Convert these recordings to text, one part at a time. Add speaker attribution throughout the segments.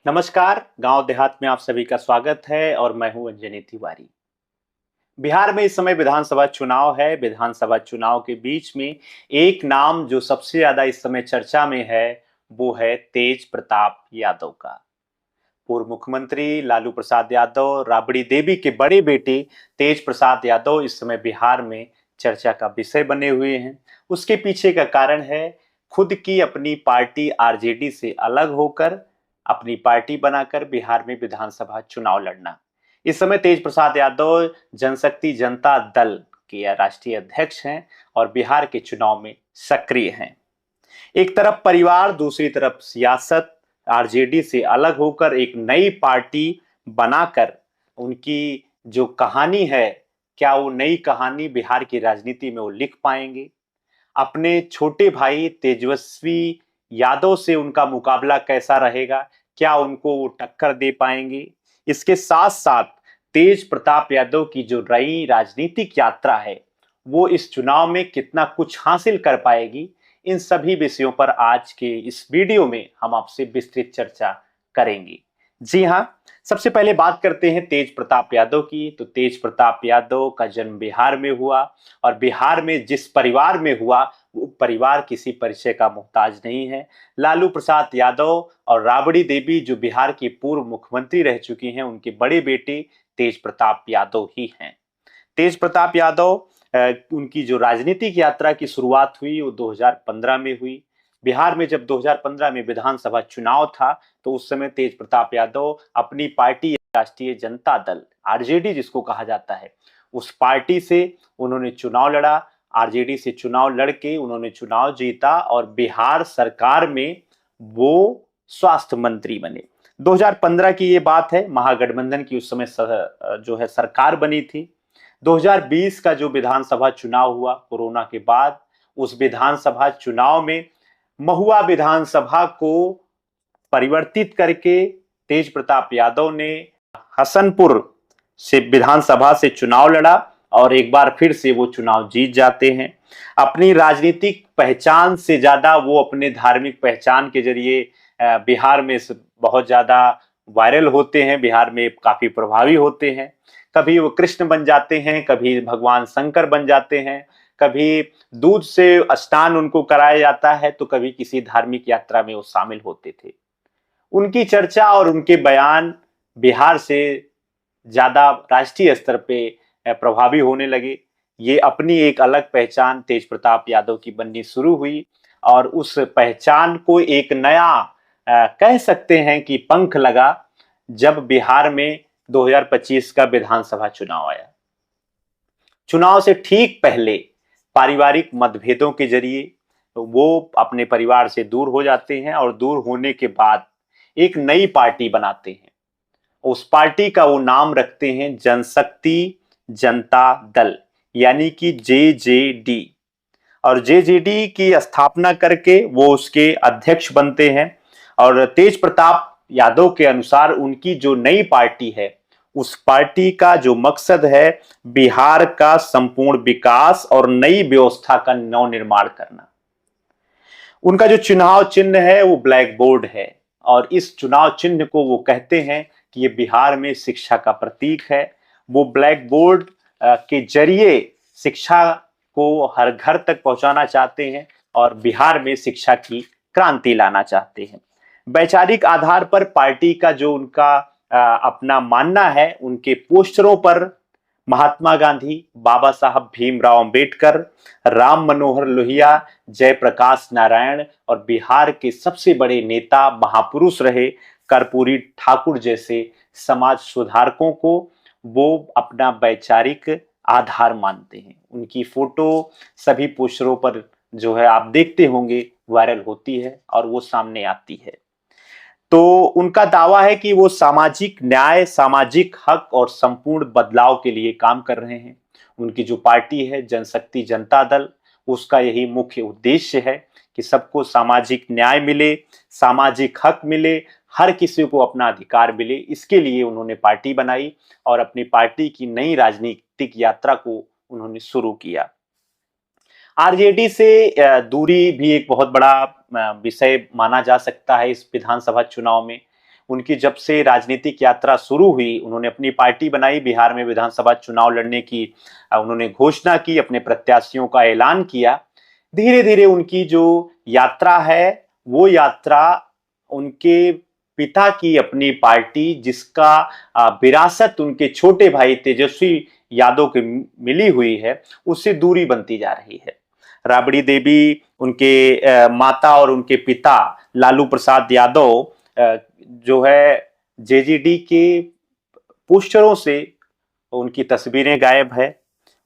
Speaker 1: नमस्कार। गांव देहात में आप सभी का स्वागत है और मैं हूं अंजनी तिवारी। बिहार में इस समय विधानसभा चुनाव है। विधानसभा चुनाव के बीच में एक नाम जो सबसे ज्यादा इस समय चर्चा में है वो है तेज प्रताप यादव का। पूर्व मुख्यमंत्री लालू प्रसाद यादव, राबड़ी देवी के बड़े बेटे तेज प्रसाद यादव इस समय बिहार में चर्चा का विषय बने हुए हैं। उसके पीछे का कारण है खुद की अपनी पार्टी आरजेडी से अलग होकर अपनी पार्टी बनाकर बिहार में विधानसभा चुनाव लड़ना। इस समय तेज प्रसाद यादव जनशक्ति जनता दल के राष्ट्रीय अध्यक्ष हैं और बिहार के चुनाव में सक्रिय हैं। एक तरफ परिवार, दूसरी तरफ सियासत, आरजेडी से अलग होकर एक नई पार्टी बनाकर उनकी जो कहानी है, क्या वो नई कहानी बिहार की राजनीति में वो लिख पाएंगे? अपने छोटे भाई तेजस्वी यादव से उनका मुकाबला कैसा रहेगा? क्या उनको वो टक्कर दे पाएंगे? इसके साथ साथ तेज प्रताप यादव की जो नई राजनीतिक यात्रा है वो इस चुनाव में कितना कुछ हासिल कर पाएगी? इन सभी विषयों पर आज के इस वीडियो में हम आपसे विस्तृत चर्चा करेंगे। जी हाँ, सबसे पहले बात करते हैं तेज प्रताप यादव की। तो तेज प्रताप यादव का जन्म बिहार में हुआ और बिहार में जिस परिवार में हुआ वो परिवार किसी परिचय का मोहताज नहीं है। लालू प्रसाद यादव और राबड़ी देवी जो बिहार की पूर्व मुख्यमंत्री रह चुकी हैं, उनके बड़े बेटे तेज प्रताप यादव ही हैं। तेज प्रताप यादव उनकी जो राजनीतिक यात्रा की शुरुआत हुई वो 2015 में हुई। बिहार में जब 2015 में विधानसभा चुनाव था तो उस समय तेज प्रताप यादव अपनी पार्टी राष्ट्रीय जनता दल आरजेडी जिसको कहा जाता है उस पार्टी से उन्होंने चुनाव लड़ा। आरजेडी से चुनाव लड़के उन्होंने चुनाव जीता और बिहार सरकार में वो स्वास्थ्य मंत्री बने। 2015 की ये बात है, महागठबंधन की उस समय जो है सरकार बनी थी। 2020 का जो विधानसभा चुनाव हुआ कोरोना के बाद, उस विधानसभा चुनाव में महुआ विधानसभा को परिवर्तित करके तेज प्रताप यादव ने हसनपुर से विधानसभा से चुनाव लड़ा और एक बार फिर से वो चुनाव जीत जाते हैं। अपनी राजनीतिक पहचान से ज्यादा वो अपने धार्मिक पहचान के जरिए बिहार में बहुत ज्यादा वायरल होते हैं, बिहार में काफी प्रभावी होते हैं। कभी वो कृष्ण बन जाते हैं, कभी भगवान शंकर बन जाते हैं, कभी दूध से स्नान उनको कराया जाता है तो कभी किसी धार्मिक यात्रा में वो शामिल होते थे। उनकी चर्चा और उनके बयान बिहार से ज्यादा राष्ट्रीय स्तर पे प्रभावी होने लगे। ये अपनी एक अलग पहचान तेज प्रताप यादव की बननी शुरू हुई और उस पहचान को एक नया कह सकते हैं कि पंख लगा जब बिहार में 2025 का विधानसभा चुनाव आया। चुनाव से ठीक पहले पारिवारिक मतभेदों के जरिए वो अपने परिवार से दूर हो जाते हैं और दूर होने के बाद एक नई पार्टी बनाते हैं। उस पार्टी का वो नाम रखते हैं जनशक्ति जनता दल, यानी कि जेजेडी। और जेजेडी की स्थापना करके वो उसके अध्यक्ष बनते हैं। और तेज प्रताप यादव के अनुसार उनकी जो नई पार्टी है उस पार्टी का जो मकसद है बिहार का संपूर्ण विकास और नई व्यवस्था का नव निर्माण करना। उनका जो चुनाव चिन्ह है वो ब्लैक बोर्ड है और इस चुनाव चिन्ह को वो कहते हैं कि ये बिहार में शिक्षा का प्रतीक है। वो ब्लैक बोर्ड के जरिए शिक्षा को हर घर तक पहुंचाना चाहते हैं और बिहार में शिक्षा की क्रांति लाना चाहते हैं। वैचारिक आधार पर पार्टी का जो उनका अपना मानना है, उनके पोस्टरों पर महात्मा गांधी, बाबा साहब भीमराव अंबेडकर, राम मनोहर लोहिया, जयप्रकाश नारायण और बिहार के सबसे बड़े नेता महापुरुष रहे कर्पूरी ठाकुर जैसे समाज सुधारकों को वो अपना वैचारिक आधार मानते हैं। उनकी फोटो सभी पोस्टरों पर जो है आप देखते होंगे वायरल होती है और वो सामने आती है। तो उनका दावा है कि वो सामाजिक न्याय, सामाजिक हक और संपूर्ण बदलाव के लिए काम कर रहे हैं। उनकी जो पार्टी है जनशक्ति जनता दल, उसका यही मुख्य उद्देश्य है कि सबको सामाजिक न्याय मिले, सामाजिक हक मिले, हर किसी को अपना अधिकार मिले। इसके लिए उन्होंने पार्टी बनाई और अपनी पार्टी की नई राजनीतिक यात्रा को उन्होंने शुरू किया। आरजेडी से दूरी भी एक बहुत बड़ा विषय माना जा सकता है इस विधानसभा चुनाव में। उनकी जब से राजनीतिक यात्रा शुरू हुई, उन्होंने अपनी पार्टी बनाई, बिहार में विधानसभा चुनाव लड़ने की उन्होंने घोषणा की, अपने प्रत्याशियों का ऐलान किया। धीरे धीरे उनकी जो यात्रा है वो यात्रा उनके पिता की अपनी पार्टी, जिसका विरासत उनके छोटे भाई तेजस्वी यादव को मिली हुई है, उससे दूरी बनती जा रही है। राबड़ी देवी उनके माता और उनके पिता लालू प्रसाद यादव जो है जेजेडी के पोस्टरों से उनकी तस्वीरें गायब है।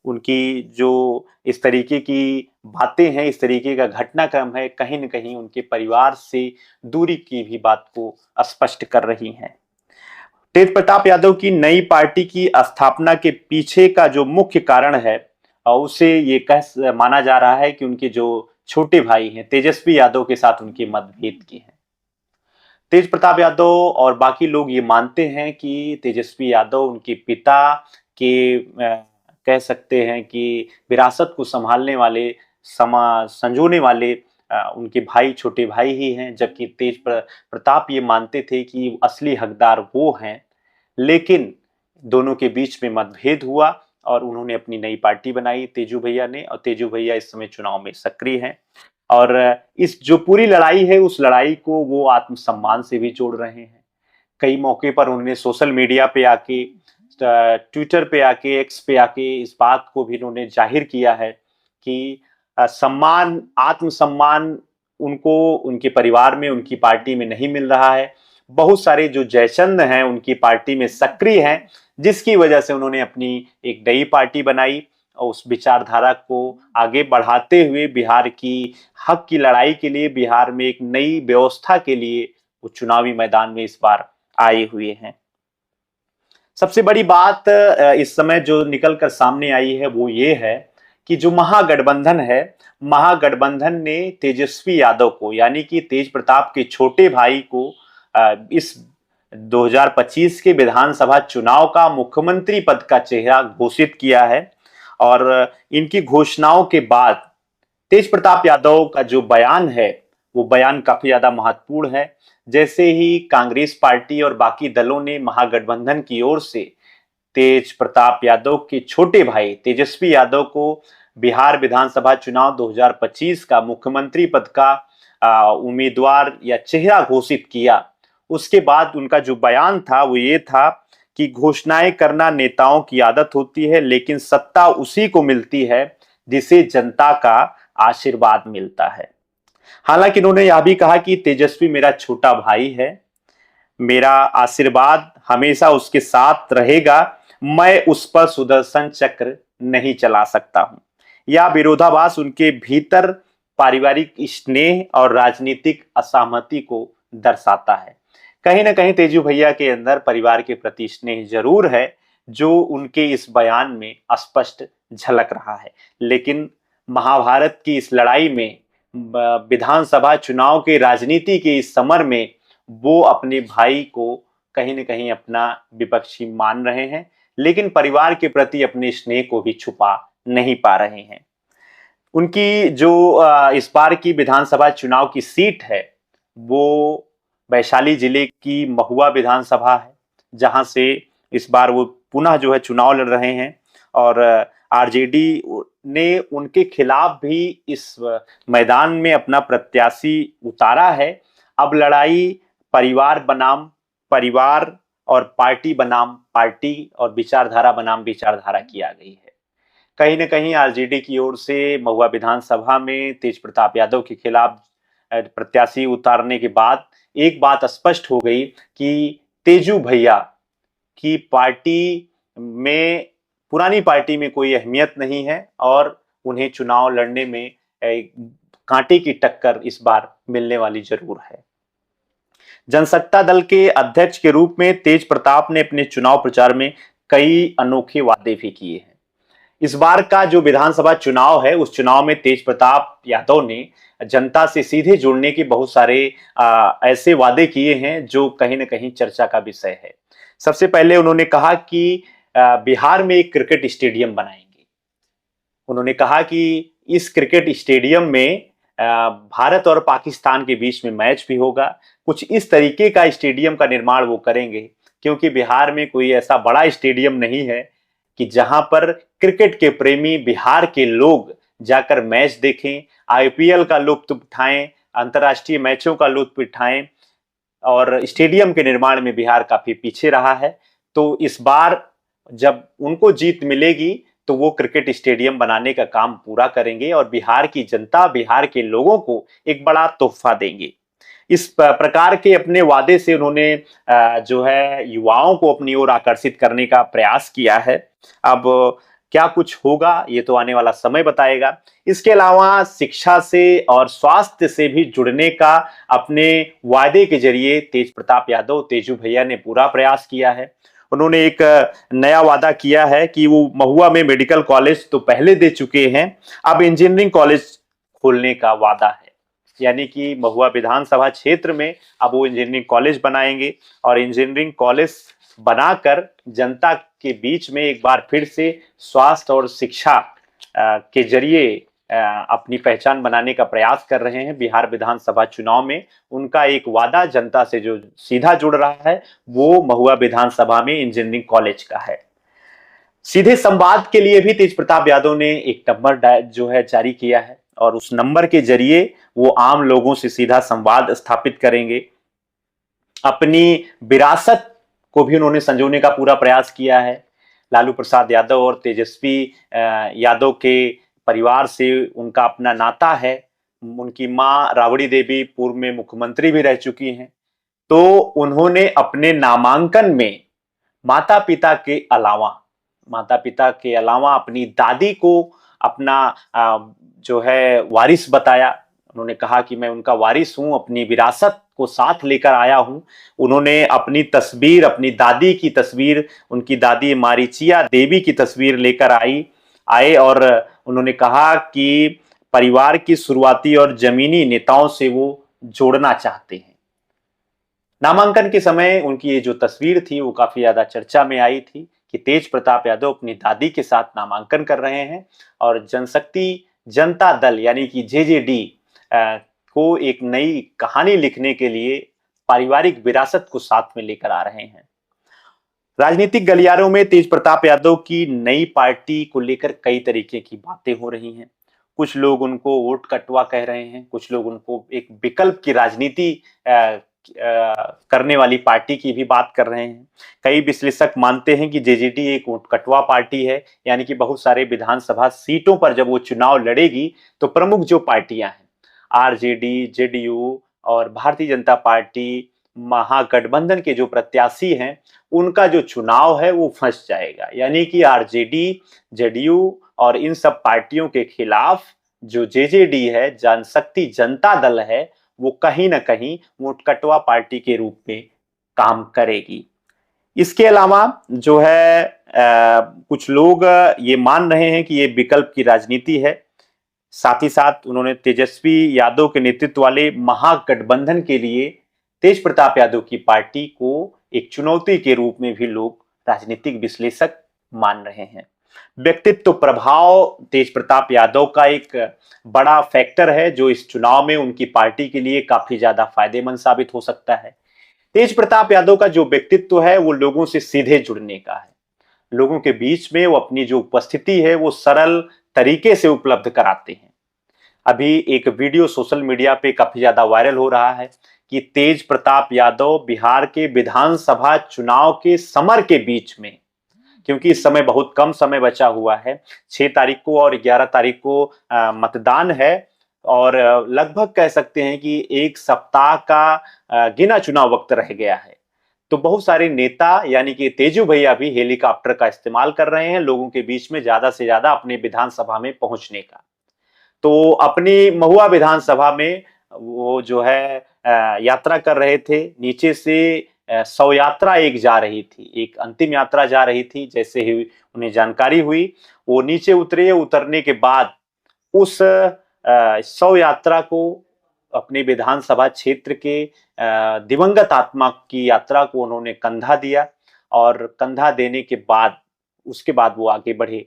Speaker 1: उनकी जो इस तरीके की बातें हैं, इस तरीके का घटनाक्रम है, कहीं न कहीं उनके परिवार से दूरी की भी बात को स्पष्ट कर रही हैं। तेज प्रताप यादव की नई पार्टी की स्थापना के पीछे का जो मुख्य कारण है, उसे ये माना जा रहा है कि उनके जो छोटे भाई हैं तेजस्वी यादव के साथ उनकी मतभेद की है। तेज प्रताप यादव और बाकी लोग ये मानते हैं कि तेजस्वी यादव उनके पिता के कह सकते हैं कि विरासत को संभालने वाले, संजोने वाले उनके भाई, छोटे भाई ही हैं, जबकि प्रताप ये मानते थे कि असली हकदार वो हैं। लेकिन दोनों के बीच में मतभेद हुआ और उन्होंने अपनी नई पार्टी बनाई तेजू भैया ने, और तेजू भैया इस समय चुनाव में सक्रिय हैं। और इस जो पूरी लड़ाई है, उस लड़ाई को वो आत्मसम्मान से भी जोड़ रहे हैं। कई मौके पर उन्होंने सोशल मीडिया पे आके, ट्विटर पे आके, एक्स पे आके इस बात को भी उन्होंने जाहिर किया है कि सम्मान, आत्मसम्मान उनको उनके परिवार में, उनकी पार्टी में नहीं मिल रहा है। बहुत सारे जो जयचंद हैं उनकी पार्टी में सक्रिय हैं, जिसकी वजह से उन्होंने अपनी एक नई पार्टी बनाई और उस विचारधारा को आगे बढ़ाते हुए बिहार की हक की लड़ाई के लिए, बिहार में एक नई व्यवस्था के लिए वो चुनावी मैदान में इस बार आए हुए हैं। सबसे बड़ी बात इस समय जो निकल कर सामने आई है वो ये है कि जो महागठबंधन है, महागठबंधन ने तेजस्वी यादव को, यानी कि तेज प्रताप के छोटे भाई को इस 2025 के विधानसभा चुनाव का मुख्यमंत्री पद का चेहरा घोषित किया है। और इनकी घोषणाओं के बाद तेज प्रताप यादव का जो बयान है, वो बयान काफी ज्यादा महत्वपूर्ण है। जैसे ही कांग्रेस पार्टी और बाकी दलों ने महागठबंधन की ओर से तेज प्रताप यादव के छोटे भाई तेजस्वी यादव को बिहार विधानसभा चुनाव 2025 का मुख्यमंत्री पद का उम्मीदवार या चेहरा घोषित किया, उसके बाद उनका जो बयान था वो ये था कि घोषणाएं करना नेताओं की आदत होती है, लेकिन सत्ता उसी को मिलती है जिसे जनता का आशीर्वाद मिलता है। हालांकि उन्होंने यह भी कहा कि तेजस्वी मेरा छोटा भाई है, मेरा आशीर्वाद हमेशा उसके साथ रहेगा, मैं उस पर सुदर्शन चक्र नहीं चला सकता हूं। यह विरोधाभास उनके भीतर पारिवारिक स्नेह और राजनीतिक असहमति को दर्शाता है। कहीं ना कहीं तेजू भैया के अंदर परिवार के प्रति स्नेह जरूर है, जो उनके इस बयान में स्पष्ट झलक रहा है। लेकिन महाभारत की इस लड़ाई में, विधानसभा चुनाव के राजनीति के इस समर में, वो अपने भाई को कहीं न कहीं अपना विपक्षी मान रहे हैं, लेकिन परिवार के प्रति अपने स्नेह को भी छुपा नहीं पा रहे हैं। उनकी जो इस बार की विधानसभा चुनाव की सीट है, वो वैशाली जिले की महुआ विधानसभा है, जहां से इस बार वो पुनः जो है चुनाव लड़ रहे हैं। और आरजेडी ने उनके खिलाफ भी इस मैदान में अपना प्रत्याशी उतारा है। अब लड़ाई परिवार बनाम परिवार और पार्टी बनाम पार्टी और विचारधारा बनाम विचारधारा की आ गई है। कहीं न कहीं आरजेडी की ओर से महुआ विधानसभा में तेज प्रताप यादव के खिलाफ प्रत्याशी उतारने के बाद एक बात स्पष्ट हो गई कि तेजू भैया की पार्टी में, पुरानी पार्टी में कोई अहमियत नहीं है और उन्हें चुनाव लड़ने में कांटे की टक्कर इस बार मिलने वाली जरूर है। जनसत्ता दल के अध्यक्ष के रूप में तेज प्रताप ने अपने चुनाव प्रचार में कई अनोखे वादे भी किए हैं। इस बार का जो विधानसभा चुनाव है, उस चुनाव में तेज प्रताप यादव ने जनता से सीधे जुड़ने के बहुत सारे ऐसे वादे किए हैं जो कहीं ना कहीं चर्चा का विषय है। सबसे पहले उन्होंने कहा कि बिहार में एक क्रिकेट स्टेडियम बनाएंगे। उन्होंने कहा कि इस क्रिकेट स्टेडियम में भारत और पाकिस्तान के बीच में मैच भी होगा। कुछ इस तरीके का स्टेडियम का निर्माण वो करेंगे, क्योंकि बिहार में कोई ऐसा बड़ा स्टेडियम नहीं है कि जहां पर क्रिकेट के प्रेमी बिहार के लोग जाकर मैच देखें, आईपीएल का लुत्फ उठाएं, अंतर्राष्ट्रीय मैचों का लुत्फ उठाएं। और स्टेडियम के निर्माण में बिहार काफी पीछे रहा है। तो इस बार जब उनको जीत मिलेगी तो वो क्रिकेट स्टेडियम बनाने का काम पूरा करेंगे और बिहार की जनता, बिहार के लोगों को एक बड़ा तोहफा देंगे। इस प्रकार के अपने वादे से उन्होंने जो है युवाओं को अपनी ओर आकर्षित करने का प्रयास किया है। अब क्या कुछ होगा ये तो आने वाला समय बताएगा। इसके अलावा शिक्षा से और स्वास्थ्य से भी जुड़ने का अपने वादे के जरिए तेज प्रताप यादव, तेजू भैया ने पूरा प्रयास किया है। उन्होंने एक नया वादा किया है कि वो महुआ में मेडिकल कॉलेज तो पहले दे चुके हैं, अब इंजीनियरिंग कॉलेज खोलने का वादा है। यानी कि महुआ विधानसभा क्षेत्र में अब वो इंजीनियरिंग कॉलेज बनाएंगे और इंजीनियरिंग कॉलेज बनाकर जनता के बीच में एक बार फिर से स्वास्थ्य और शिक्षा के जरिए अपनी पहचान बनाने का प्रयास कर रहे हैं। बिहार विधानसभा चुनाव में उनका एक वादा जनता से जो सीधा जुड़ रहा है वो महुआ विधानसभा में इंजीनियरिंग कॉलेज का है। सीधे संवाद के लिए भी तेज प्रताप यादव ने एक नंबर जो है जारी किया है और उस नंबर के जरिए वो आम लोगों से सीधा संवाद स्थापित करेंगे। अपनी विरासत को भी उन्होंने संजोने का पूरा प्रयास किया है। लालू प्रसाद यादव और तेजस्वी यादव के परिवार से उनका अपना नाता है। उनकी मां राबड़ी देवी पूर्व में मुख्यमंत्री भी रह चुकी हैं। तो उन्होंने अपने नामांकन में माता पिता के अलावा अपनी दादी को अपना जो है वारिस बताया। उन्होंने कहा कि मैं उनका वारिस हूं, अपनी विरासत को साथ लेकर आया हूं। उन्होंने अपनी तस्वीर, अपनी दादी की तस्वीर, उनकी दादी मारीचिया देवी की तस्वीर लेकर आए और उन्होंने कहा कि परिवार की शुरुआती और जमीनी नेताओं से वो जोड़ना चाहते हैं। नामांकन के समय उनकी ये जो तस्वीर थी वो काफी ज्यादा चर्चा में आई थी कि तेज प्रताप यादव अपनी दादी के साथ नामांकन कर रहे हैं और जनशक्ति जनता दल यानी कि जेजेडी को एक नई कहानी लिखने के लिए पारिवारिक विरासत को साथ में लेकर आ रहे हैं। राजनीतिक गलियारों में तेज प्रताप यादव की नई पार्टी को लेकर कई तरीके की बातें हो रही हैं। कुछ लोग उनको वोट कटवा कह रहे हैं, कुछ लोग उनको एक विकल्प की राजनीति करने वाली पार्टी की भी बात कर रहे हैं। कई विश्लेषक मानते हैं कि जेजेडी एक वोट कटवा पार्टी है, यानी कि बहुत सारे विधानसभा सीटों पर जब वो चुनाव लड़ेगी तो प्रमुख जो पार्टियां हैं आरजेडी, जेडीयू और भारतीय जनता पार्टी, महागठबंधन के जो प्रत्याशी हैं उनका जो चुनाव है वो फंस जाएगा। यानी कि आरजेडी, जेडीयू और इन सब पार्टियों के खिलाफ जो जेजेडी है, जनशक्ति जनता दल है, वो कहीं ना कहीं वोट कटवा पार्टी के रूप में काम करेगी। इसके अलावा जो है कुछ लोग ये मान रहे हैं कि ये विकल्प की राजनीति है। साथ ही साथ उन्होंने तेजस्वी यादव के नेतृत्व वाले महागठबंधन के लिए तेज प्रताप यादव की पार्टी को एक चुनौती के रूप में भी लोग, राजनीतिक विश्लेषक मान रहे हैं। व्यक्तित्व प्रभाव तेज प्रताप यादव का एक बड़ा फैक्टर है जो इस चुनाव में उनकी पार्टी के लिए काफी ज्यादा फायदेमंद साबित हो सकता है। तेज प्रताप यादव का जो व्यक्तित्व है वो लोगों से सीधे जुड़ने का है। लोगों के बीच में वो अपनी जो उपस्थिति है वो सरल तरीके से उपलब्ध कराते हैं। अभी एक वीडियो सोशल मीडिया पे काफी ज्यादा वायरल हो रहा है कि तेज प्रताप यादव बिहार के विधानसभा चुनाव के समर के बीच में, क्योंकि इस समय बहुत कम समय बचा हुआ है, 6 तारीख को और 11 तारीख को मतदान है और लगभग कह सकते हैं कि एक सप्ताह का गिना चुना वक्त रह गया है। तो बहुत सारे नेता यानी कि तेजू भैया भी हेलीकॉप्टर का इस्तेमाल कर रहे हैं लोगों के बीच में ज्यादा से ज्यादा अपने विधानसभा में पहुंचने का। तो अपनी महुआ विधानसभा में वो जो है यात्रा कर रहे थे। नीचे से शव यात्रा एक जा रही थी, एक अंतिम यात्रा जा रही थी। जैसे ही उन्हें जानकारी हुई वो नीचे उतरे। उतरने के बाद उस शव यात्रा को, अपने विधानसभा क्षेत्र के दिवंगत आत्मा की यात्रा को उन्होंने कंधा दिया और कंधा देने के बाद उसके बाद वो आगे बढ़े।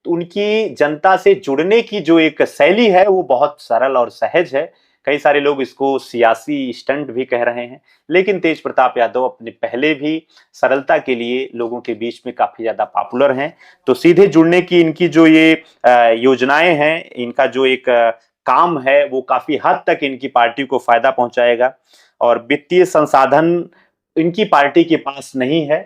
Speaker 1: तो उनकी जनता से जुड़ने की जो एक शैली है वो बहुत सरल और सहज है। कई सारे लोग इसको सियासी स्टंट भी कह रहे हैं, लेकिन तेज प्रताप यादव अपने पहले भी सरलता के लिए लोगों के बीच में काफी ज्यादा पॉपुलर हैं। तो सीधे जुड़ने की इनकी जो ये योजनाएं हैं, इनका जो एक काम है वो काफी हद तक इनकी पार्टी को फायदा पहुंचाएगा। और वित्तीय संसाधन इनकी पार्टी के पास नहीं है,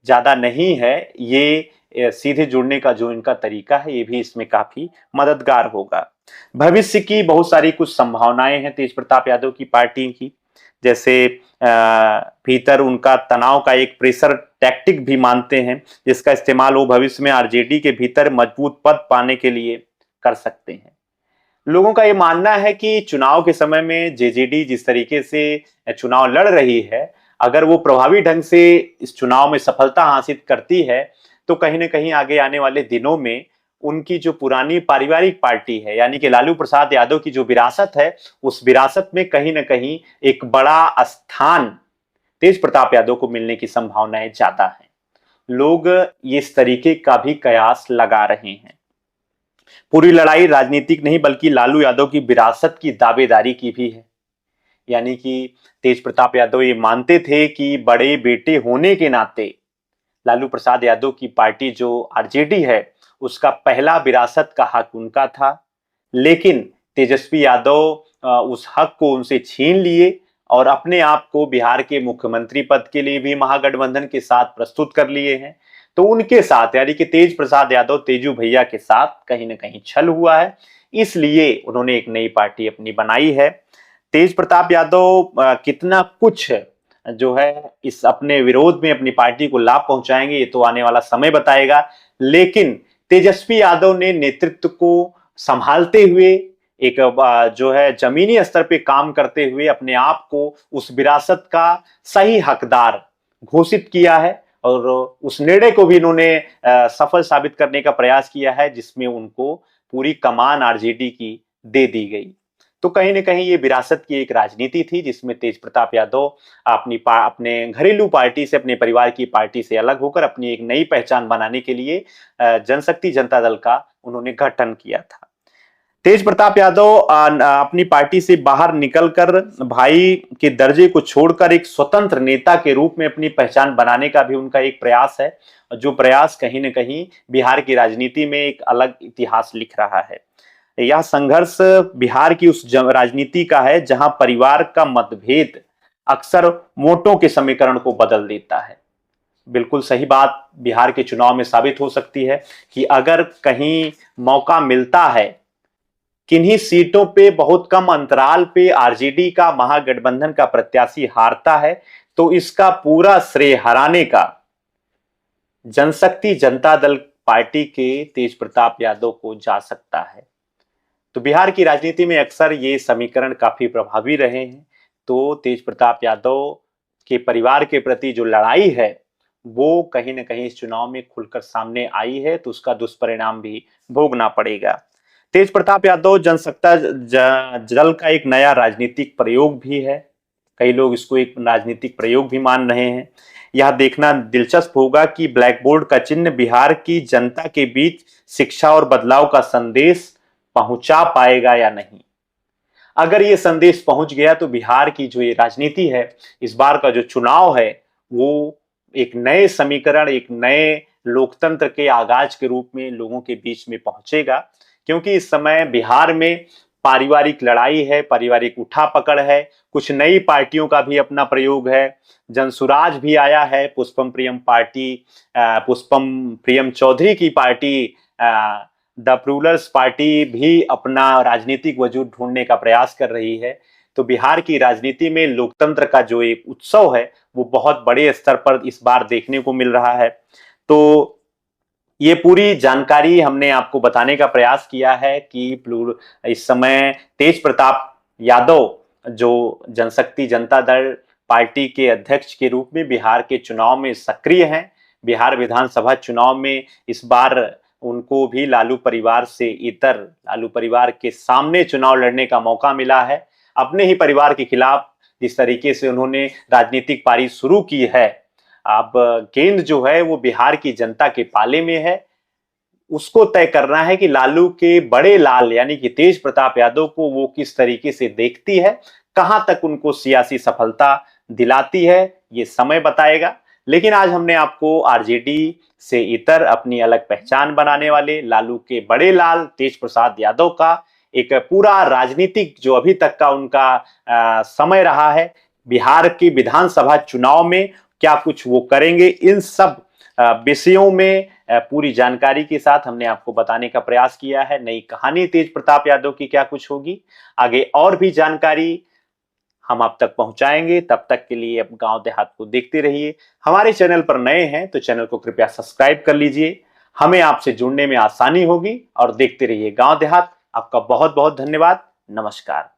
Speaker 1: ज्यादा नहीं है। ये सीधे जुड़ने का जो इनका तरीका है ये भी इसमें काफी मददगार होगा। भविष्य की बहुत सारी कुछ संभावनाएं हैं तेज प्रताप यादव की पार्टी की। जैसे भीतर उनका तनाव का एक प्रेशर टैक्टिक भी मानते हैं, जिसका इस्तेमाल वो भविष्य में आरजेडी के भीतर मजबूत पद पाने के लिए कर सकते हैं। लोगों का ये मानना है कि चुनाव के समय में जेजेडी जिस तरीके से चुनाव लड़ रही है, अगर वो प्रभावी ढंग से इस चुनाव में सफलता हासिल करती है तो कहीं ना कहीं आगे आने वाले दिनों में उनकी जो पुरानी पारिवारिक पार्टी है, यानी कि लालू प्रसाद यादव की जो विरासत है, उस विरासत में कहीं ना कहीं एक बड़ा स्थान तेज प्रताप यादव को मिलने की संभावनाएं ज्यादा है। लोग ये इस तरीके का भी कयास लगा रहे हैं। पूरी लड़ाई राजनीतिक नहीं बल्कि लालू यादव की विरासत की दावेदारी की भी है। यानी कि तेज प्रताप यादव ये मानते थे कि बड़े बेटे होने के नाते लालू प्रसाद यादव की पार्टी जो आरजेडी है उसका पहला विरासत का हक उनका था, लेकिन तेजस्वी यादव उस हक को उनसे छीन लिए और अपने आप को बिहार के मुख्यमंत्री पद के लिए भी महागठबंधन के साथ प्रस्तुत कर लिए हैं। तो उनके साथ यानी कि तेज प्रसाद यादव तेजू भैया के साथ कहीं ना कहीं छल हुआ है, इसलिए उन्होंने एक नई पार्टी अपनी बनाई है। तेज प्रताप यादव कितना कुछ जो है इस अपने विरोध में अपनी पार्टी को लाभ पहुंचाएंगे ये तो आने वाला समय बताएगा, लेकिन तेजस्वी यादव ने नेतृत्व को संभालते हुए एक जो है जमीनी स्तर पे काम करते हुए अपने आप को उस विरासत का सही हकदार घोषित किया है और उस निर्णय को भी इन्होंने सफल साबित करने का प्रयास किया है, जिसमें उनको पूरी कमान आरजेडी की दे दी गई। तो कहीं ना कहीं ये विरासत की एक राजनीति थी जिसमें तेज प्रताप यादव अपने घरेलू पार्टी से, अपने परिवार की पार्टी से अलग होकर अपनी एक नई पहचान बनाने के लिए जनशक्ति जनता दल का उन्होंने गठन किया था। तेज प्रताप यादव अपनी पार्टी से बाहर निकलकर भाई के दर्जे को छोड़कर एक स्वतंत्र नेता के रूप में अपनी पहचान बनाने का भी उनका एक प्रयास है, जो प्रयास कहीं ना कहीं बिहार की राजनीति में एक अलग इतिहास लिख रहा है। यह संघर्ष बिहार की उस राजनीति का है जहां परिवार का मतभेद अक्सर वोटों के समीकरण को बदल देता है। बिल्कुल सही बात बिहार के चुनाव में साबित हो सकती है कि अगर कहीं मौका मिलता है, किन्हीं सीटों पे बहुत कम अंतराल पे आरजेडी का महागठबंधन का प्रत्याशी हारता है, तो इसका पूरा श्रेय हराने का जनशक्ति जनता दल पार्टी के तेज प्रताप यादव को जा सकता है। तो बिहार की राजनीति में अक्सर ये समीकरण काफी प्रभावी रहे हैं। तो तेज प्रताप यादव के परिवार के प्रति जो लड़ाई है वो कहीं ना कहीं इस चुनाव में खुलकर सामने आई है, तो उसका दुष्परिणाम भी भोगना पड़ेगा। तेज प्रताप यादव जनसत्ता दल का एक नया राजनीतिक प्रयोग भी है। कई लोग इसको एक राजनीतिक प्रयोग भी मान रहे हैं। यह देखना दिलचस्प होगा कि ब्लैक बोर्ड का चिन्ह बिहार की जनता के बीच शिक्षा और बदलाव का संदेश पहुंचा पाएगा या नहीं। अगर ये संदेश पहुंच गया तो बिहार की जो ये राजनीति है, इस बार का जो चुनाव है, वो एक नए समीकरण, एक नए लोकतंत्र के आगाज के रूप में लोगों के बीच में पहुंचेगा। क्योंकि इस समय बिहार में पारिवारिक लड़ाई है, पारिवारिक उठापकड़ है, कुछ नई पार्टियों का भी अपना प्रयोग है। जनसुराज भी आया है, पुष्पम प्रियम पार्टी, पुष्पम प्रियम चौधरी की पार्टी, द रूलर्स पार्टी भी अपना राजनीतिक वजूद ढूंढने का प्रयास कर रही है। तो बिहार की राजनीति में लोकतंत्र का जो एक उत्सव है वो बहुत बड़े स्तर पर इस बार देखने को मिल रहा है। तो ये पूरी जानकारी हमने आपको बताने का प्रयास किया है कि इस समय तेज प्रताप यादव जो जनशक्ति जनता दल पार्टी के अध्यक्ष के रूप में बिहार के चुनाव में सक्रिय हैं। बिहार विधानसभा चुनाव में इस बार उनको भी लालू परिवार से इतर, लालू परिवार के सामने चुनाव लड़ने का मौका मिला है। अपने ही परिवार के खिलाफ जिस तरीके से उन्होंने राजनीतिक पारी शुरू की है, अब गेंद जो है वो बिहार की जनता के पाले में है। उसको तय करना है कि लालू के बड़े लाल यानी कि तेज प्रताप यादव को वो किस तरीके से देखती है, कहां तक उनको सियासी सफलता दिलाती है, ये समय बताएगा। लेकिन आज हमने आपको आरजेडी से इतर अपनी अलग पहचान बनाने वाले लालू के बड़े लाल तेज प्रसाद यादव का एक पूरा राजनीतिक जो अभी तक का उनका समय रहा है, बिहार की विधानसभा चुनाव में क्या कुछ वो करेंगे, इन सब विषयों में पूरी जानकारी के साथ हमने आपको बताने का प्रयास किया है। नई कहानी तेज प्रताप यादव की क्या कुछ होगी, आगे और भी जानकारी हम आप तक पहुंचाएंगे। तब तक के लिए अब गांव देहात को देखते रहिए। हमारे चैनल पर नए हैं तो चैनल को कृपया सब्सक्राइब कर लीजिए, हमें आपसे जुड़ने में आसानी होगी। और देखते रहिए गांव देहात। आपका बहुत बहुत धन्यवाद। नमस्कार।